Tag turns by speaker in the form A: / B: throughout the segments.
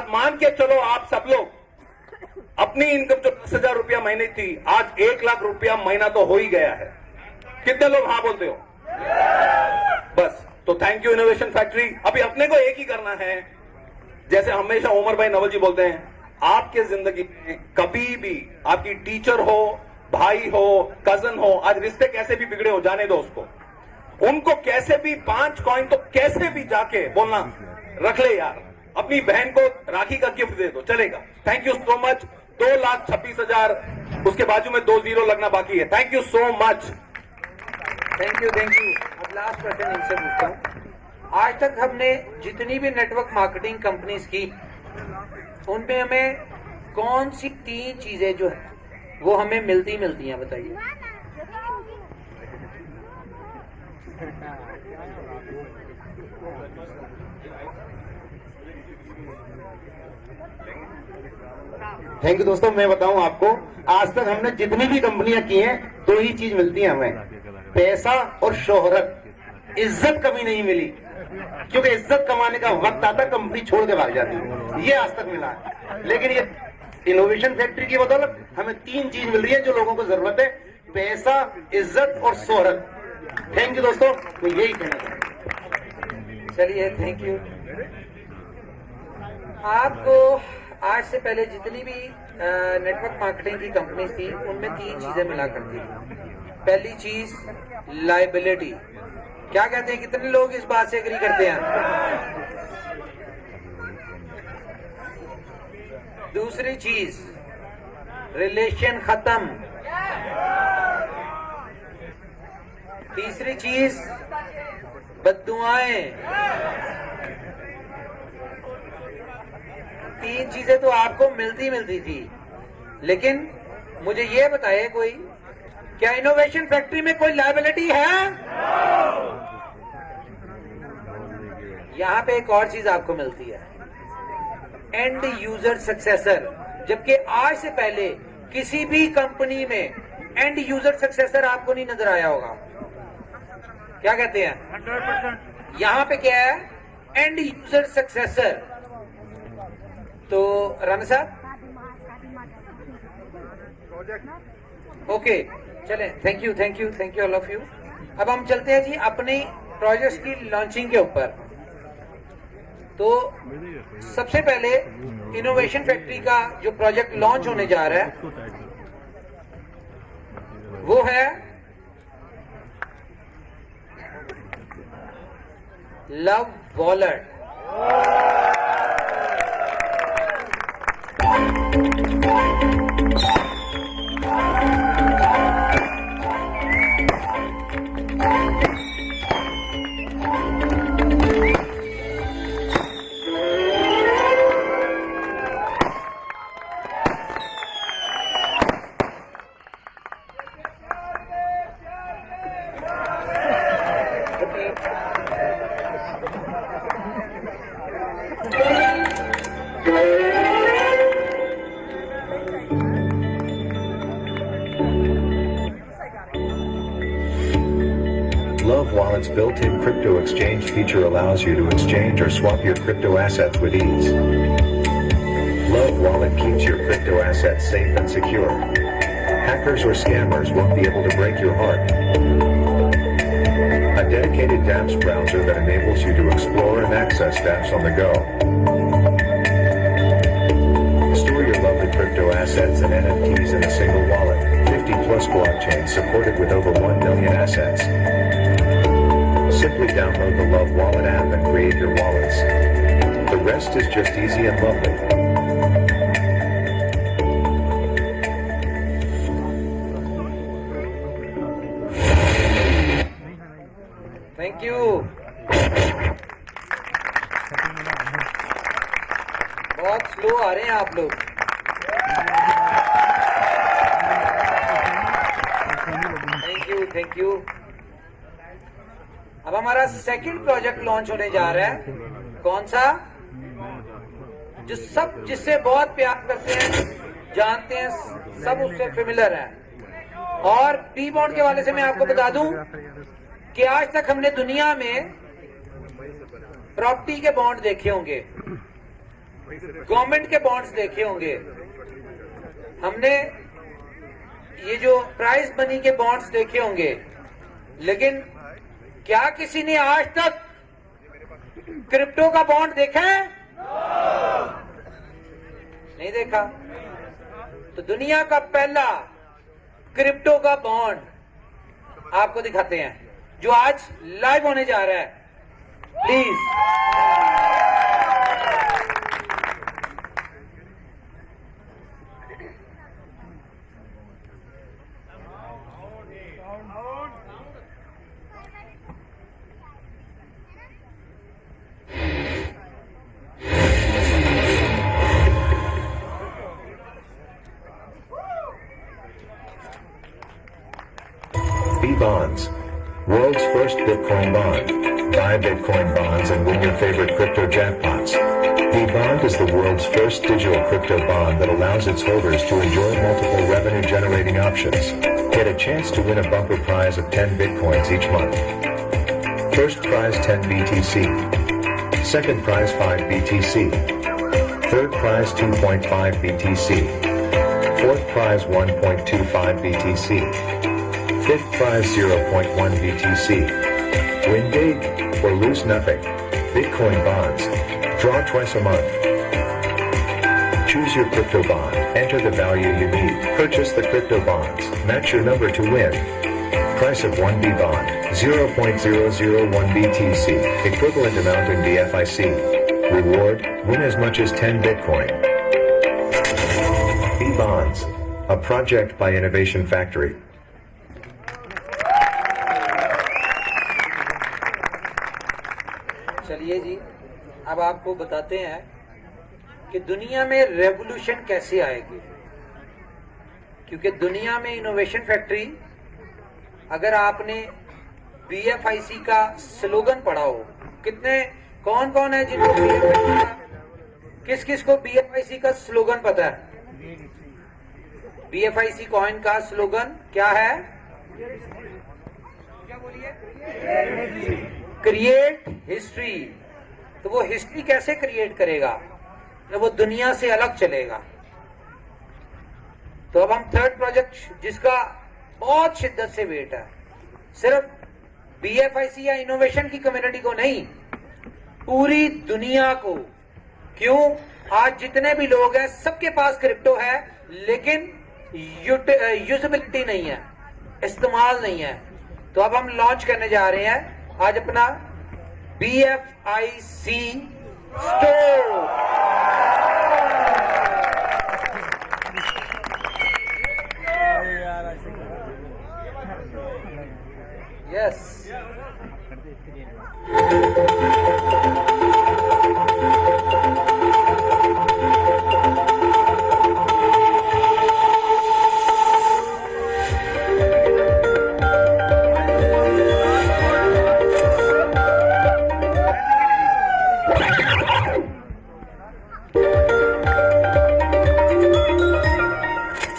A: मान के चलो आप सब लोग अपनी इनकम जो 10,000 रुपया महीने थी आज 1 लाख रुपया महीना तो हो ही गया है। कितने लोग हाँ बोलते हो? बस तो थैंक यू इनोवेशन फैक्ट्री। अभी अपने को एक ही करना है, जैसे हमेशा उमर भाई नवल जी बोलते हैं, आपके जिंदगी में कभी भी आपकी टीचर हो, भाई हो, कजन हो, आज रिश्ते कैसे भी बिगड़े हो जाने दो उसको, उनको कैसे भी 5 कॉइन तो कैसे भी जाके बोलना रख ले यार, अपनी बहन को राखी का गिफ्ट दे दो, चलेगा। Thank you so much. 2,26,000 उसके बाजू में 2 जीरो लगना बाकी है। Thank you so much.
B: Thank you thank you. अब लास्ट क्वेश्चन इनसे पूछता हूँ, आज तक हमने जितनी भी नेटवर्क मार्केटिंग कंपनीज की, उनमें हमें कौन सी 3 चीजें जो है वो हमें मिलती हैं, बताइए।
C: थैंक यू दोस्तों। मैं बताऊं आपको, आज तक हमने जितनी भी कंपनियां की हैं 2 ही चीज मिलती है हमें, पैसा और शोहरत। इज्जत कभी नहीं मिली, क्योंकि इज्जत कमाने का वक्त आता कंपनी छोड़ के भाग जाती है, ये आज तक मिला है। लेकिन ये इनोवेशन फैक्ट्री की बदौलत हमें 3 चीज मिल रही है जो लोगों को जरूरत है, पैसा, इज्जत और शोहरत। थैंक यू दोस्तों, मैं यही कहना चाहूँ।
B: चलिए थैंक यू। आपको आज से पहले जितनी भी नेटवर्क मार्केटिंग की कंपनीज थी उनमें 3 चीजें मिला करती थी। पहली चीज लायबिलिटी। क्या कहते हैं, कितने लोग इस बात से एग्री करते हैं? दूसरी चीज रिलेशन खत्म। तीसरी चीज बद्दुआएं। 3 चीजें तो आपको मिलती थी, लेकिन मुझे ये बताइए कोई, क्या इनोवेशन फैक्ट्री में कोई लायबिलिटी है? यहां पे एक और चीज आपको मिलती है, एंड यूजर सक्सेसर। जबकि आज से पहले किसी भी कंपनी में एंड यूजर सक्सेसर आपको नहीं नजर आया होगा। क्या कहते हैं? 100%। यहां पे क्या है? And user successor. तो राना साहब, ओके चलें। Thank you all of you. अब हम चलते हैं जी अपनी प्रोजेक्ट्स की लॉन्चिंग के ऊपर। तो सबसे पहले इनोवेशन फैक्ट्री का जो प्रोजेक्ट लॉन्च होने जा रहा है वो है love wallet.
D: Love Wallet's built-in crypto exchange feature allows you to exchange or swap your crypto assets with ease. Love Wallet keeps your crypto assets safe and secure. Hackers or scammers won't be able to break your heart. A dedicated dApps browser that enables you to explore and access dApps on the go. Store your lovely crypto assets and NFTs in a single wallet. 50+ blockchains supported with over 1 million assets. Simply download the Love Wallet app and create your wallets. The rest is just easy and lovely.
B: Thank you. बहुत slow आ रहे हैं आप लोग। Thank you. अब हमारा second project launch होने जा रहा है। कौन सा? जो सब जिससे बहुत प्यार करते हैं, जानते हैं, सब उससे फेमिलियर है। और पी बॉन्ड के वाले से मैं आपको बता दूं कि आज तक हमने दुनिया में प्रॉपर्टी के बॉन्ड देखे होंगे, गवर्नमेंट के बॉन्ड्स देखे होंगे, हमने ये जो प्राइस मनी के बॉन्ड्स देखे होंगे, लेकिन क्या किसी ने आज तक क्रिप्टो का बॉन्ड देखा है? नहीं देखा। तो दुनिया का पहला क्रिप्टो का बॉन्ड आपको दिखाते हैं, जो आज लाइव होने जा रहा है। Please
D: Bonds, world's first Bitcoin bond. Buy Bitcoin bonds and win your favorite crypto jackpots. Bond is the world's first digital crypto bond that allows its holders to enjoy multiple revenue-generating options. Get a chance to win a bumper prize of 10 Bitcoins each month. First prize 10 BTC. Second prize 5 BTC. Third prize 2.5 BTC. Fourth prize 1.25 BTC. Fifth prize 0.1 BTC. Win big or lose nothing. Bitcoin bonds. Draw twice a month. Choose your crypto bond. Enter the value you need. Purchase the crypto bonds. Match your number to win. Price of 1B bond. 0.001 BTC. Equivalent amount in BFIC. Reward. Win as much as 10 Bitcoin. B bonds. A project by Innovation Factory.
B: चलिए जी, अब आपको बताते हैं कि दुनिया में revolution कैसे आएगी। क्योंकि दुनिया में इनोवेशन फैक्ट्री, अगर आपने बीएफआईसी का स्लोगन पढ़ा हो, कितने कौन कौन है जिनको बीएफआईसी का, किस किस को बीएफआईसी का स्लोगन पता है? बीएफआईसी कॉइन का स्लोगन क्या है? क्या बोलिए? Create history. तो वो हिस्ट्री कैसे क्रिएट करेगा? जब वो दुनिया से अलग चलेगा। तो अब हम थर्ड प्रोजेक्ट, जिसका बहुत शिद्दत से वेट है, सिर्फ बीएफआईसी या इनोवेशन की कम्युनिटी को नहीं, पूरी दुनिया को। क्यों? आज जितने भी लोग हैं सबके पास क्रिप्टो है, लेकिन यूजेबिलिटी नहीं है, इस्तेमाल नहीं है। तो अब हम लॉन्च करने जा रहे हैं आज अपना BFIC store. Yes,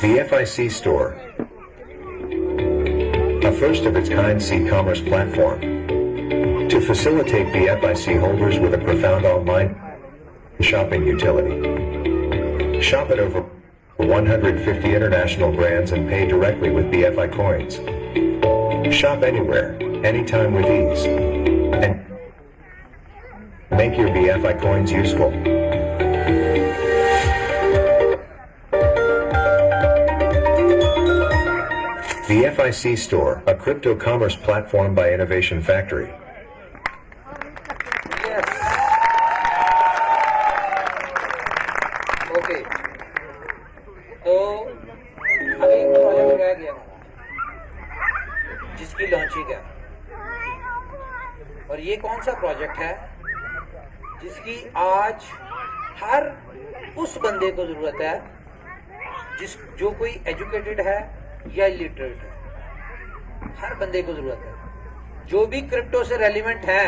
D: BFIC Store, a first-of-its-kind e-commerce platform to facilitate BFIC holders with a profound online shopping utility. Shop at over 150 international brands and pay directly with BFI coins. Shop anywhere, anytime with ease, and make your BFI coins useful. BFIC Store, a crypto commerce platform by Innovation Factory.
B: Yes, okay. तो अभी एक project रह गया जिसकी launching है, और ये कौन सा प्रोजेक्ट है जिसकी आज हर उस बंदे को जरूरत है जो कोई एजुकेटेड है या इलिटरेट है। हर बंदे को जरूरत है। जो भी क्रिप्टो से रेलिवेंट है,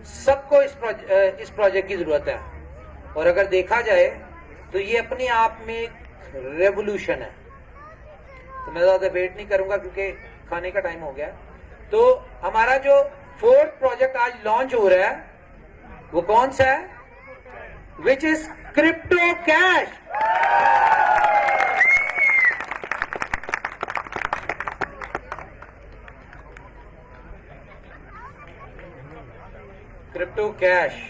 B: सबको इस प्रोजेक्ट की जरूरत है। और अगर देखा जाए तो ये अपने आप में एक रेवोल्यूशन है। तो मैं ज्यादा वेट नहीं करूंगा क्योंकि खाने का टाइम हो गया। तो हमारा जो फोर्थ प्रोजेक्ट आज लॉन्च हो रहा है वो कौन सा है? Which is crypto cash. Crypto cash.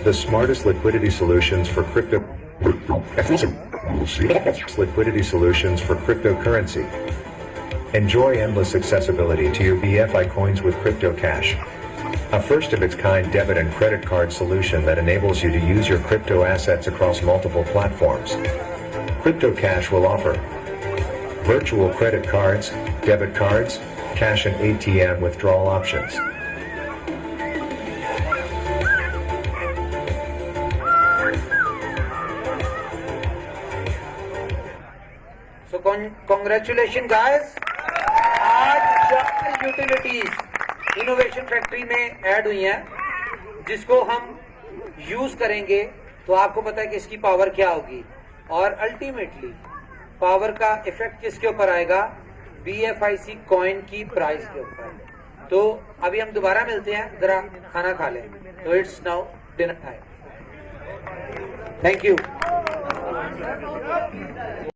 D: The smartest liquidity solutions for liquidity solutions for cryptocurrency. Enjoy endless accessibility to your BFI coins with Crypto Cash, a first-of-its-kind debit and credit card solution that enables you to use your crypto assets across multiple platforms. Crypto Cash will offer virtual credit cards, debit cards, cash and ATM withdrawal options.
B: So congratulations guys, आज 4 utilities innovation factory में add हुई हैं जिसको हम use करेंगे तो आपको पता है कि इसकी पावर क्या होगी और अल्टीमेटली पावर का इफेक्ट किसके ऊपर आएगा, BFIC कॉइन की प्राइस के ऊपर। तो अभी हम दोबारा मिलते हैं, जरा खाना खा लें। तो it's now dinner time. Thank you.